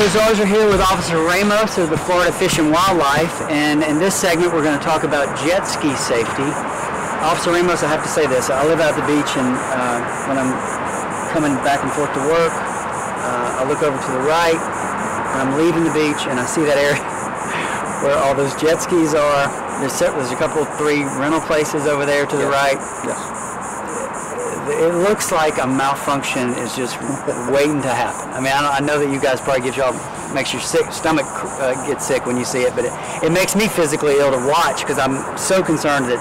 Zarzaur here with Officer Ramos of the Florida Fish and Wildlife, and in this segment we're going to talk about jet ski safety. Officer Ramos, I have to say this, I live out at the beach, and when I'm coming back and forth to work, I look over to the right, and I'm leaving the beach, and I see that area where all those jet skis are. There's a couple, 3 rental places over there to the right. Yes. It looks like a malfunction is just waiting to happen. I mean, I know that you guys probably makes your stomach get sick when you see it, but it makes me physically ill to watch because I'm so concerned that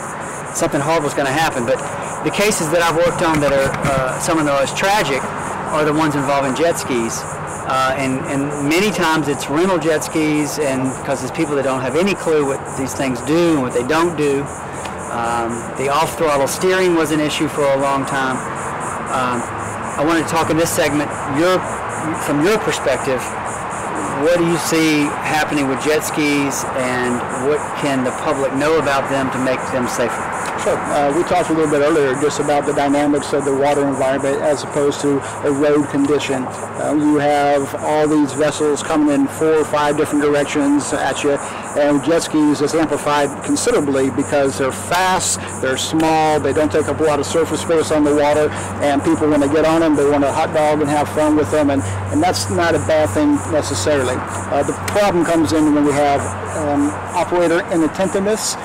something horrible is going to happen. But the cases that I've worked on that are some of the most tragic are the ones involving jet skis. And many times it's rental jet skis, and because it's people that don't have any clue what these things do and what they don't do. The off-throttle steering was an issue for a long time. I want to talk in this segment, from your perspective, what do you see happening with jet skis, and what can the public know about them to make them safer? Sure. We talked a little bit earlier just about the dynamics of the water environment as opposed to a road condition. You have all these vessels coming in 4 or 5 different directions at you, and jet skis is amplified considerably because they're fast, they're small, they don't take up a lot of surface space on the water, and people, when they get on them, they want to hot dog and have fun with them, and that's not a bad thing necessarily. The problem comes in when we have operator inattentiveness,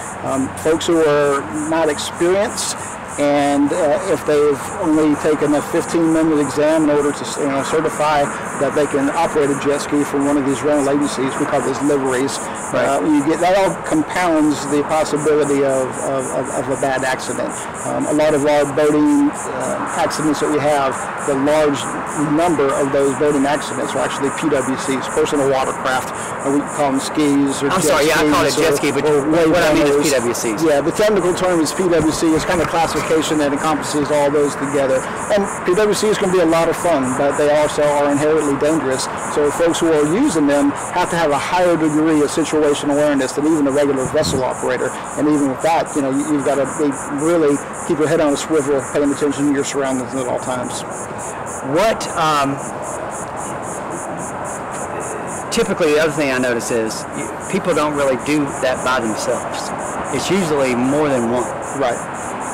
folks who are not experienced, and if they've only taken a 15-minute exam in order to certify that they can operate a jet ski from one of these rental agencies, we call these liveries. Right. That all compounds the possibility of a bad accident. A lot of our boating accidents that we have, the large number of those boating accidents are actually PWCs, personal watercraft, and we call them skis or jet skis. I call it jet ski, but what I mean is PWCs. Yeah, the technical term is PWC. It's kind of classification that encompasses all those together. And PWCs can be a lot of fun, but they also are inherently dangerous. So folks who are using them have to have a higher degree of situational awareness than even a regular vessel operator. And even with that, you've got to really keep your head on a swivel, paying attention to your surroundings at all times. Typically, the other thing I notice is people don't really do that by themselves. It's usually more than one. Right.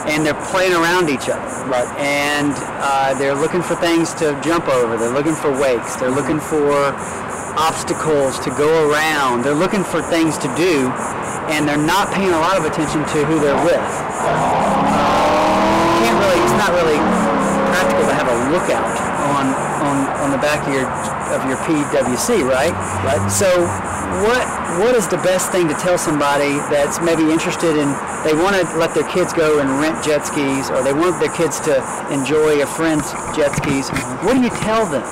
And they're playing around each other. Right. And they're looking for things to jump over. They're looking for wakes. They're looking for obstacles to go around. They're looking for things to do, and they're not paying a lot of attention to who they're with. It's not really practical to have a lookout on the back of your PWC, right? Right. So what is the best thing to tell somebody that's maybe interested in, they want to let their kids go and rent jet skis, or they want their kids to enjoy a friend's jet skis? What do you tell them?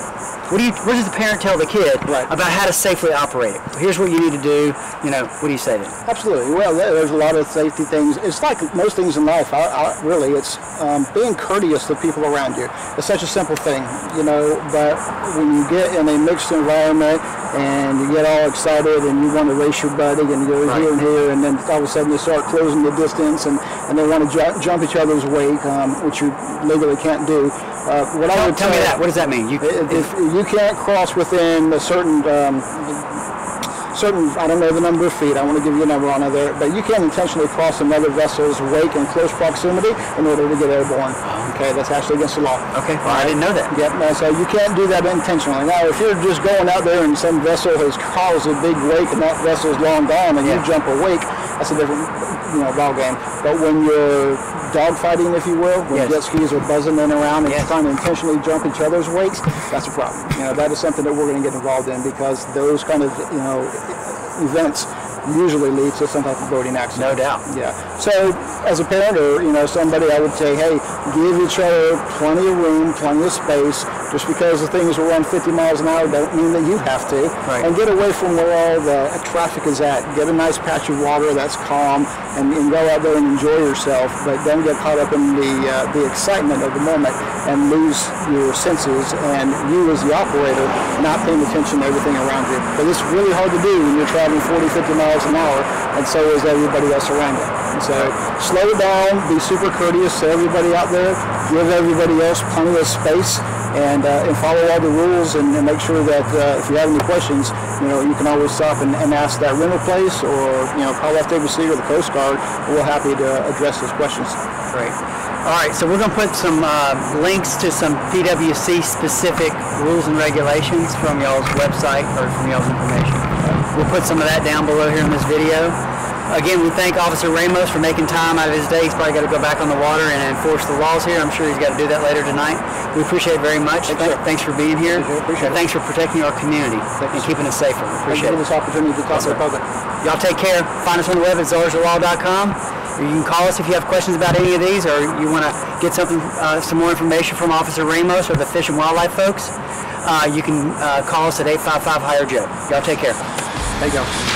What does the parent tell the kid about how to safely operate it? Here's what you need to do. What do you say to them? Absolutely. Well, there's a lot of safety things. It's like most things in life. Really, it's being courteous to people around you. It's such a simple thing, but when you get in a mixed environment and you get all excited and you want to race your buddy and you go here and here, and then all of a sudden you start closing the distance and they want to jump each other's wake, which you legally can't do. Tell me that. What does that mean? If you can't cross within a certain, I don't know the number of feet, I want to give you a number on there, but you can't intentionally cross another vessel's wake in close proximity in order to get airborne. Okay, that's actually against the law. Okay, well, I didn't know that. Yep, so you can't do that intentionally. Now, if you're just going out there and some vessel has caused a big wake and that vessel's long gone and you jump a wake, that's a different ball game. But when you're dogfighting, if you will, when jet skis are buzzing in around and trying to intentionally jump each other's wakes, that's a problem. That is something that we're going to get involved in, because those kind of events usually lead to some type of boating accident. No doubt. Yeah. So as a parent or somebody, I would say, hey, give each other plenty of room, plenty of space. Just because the things will run 50 miles an hour don't mean that you have to. Right. And get away from where all the traffic is at. Get a nice patch of water that's calm, and go out there and enjoy yourself. But don't get caught up in the excitement of the moment and lose your senses, and you as the operator not paying attention to everything around you. But it's really hard to do when you're traveling 40, 50 miles an hour, and so is everybody else around you. And so slow it down, be super courteous to everybody out there, give everybody else plenty of space, and follow all the rules, and make sure that if you have any questions, you can always stop and ask that rental place, or call FFWCC or the Coast Guard. We're happy to address those questions. Great. All right, so we're going to put some links to some PWC specific rules and regulations from y'all's website or from y'all's information. We'll put some of that down below here in this video. Again, we thank Officer Ramos for making time out of his day. He's probably got to go back on the water and enforce the laws here. I'm sure he's got to do that later tonight. We appreciate it very much. Thanks for being here. Appreciate it. Thanks for protecting our community and keeping us safer. Appreciate it. This opportunity to talk to the public. Y'all take care. Find us on the web at zarzarlaw.com. Or you can call us if you have questions about any of these, or you want to get some more information from Officer Ramos or the Fish and Wildlife folks. You can call us at 855-HIRE-JOE. Y'all take care. There you go.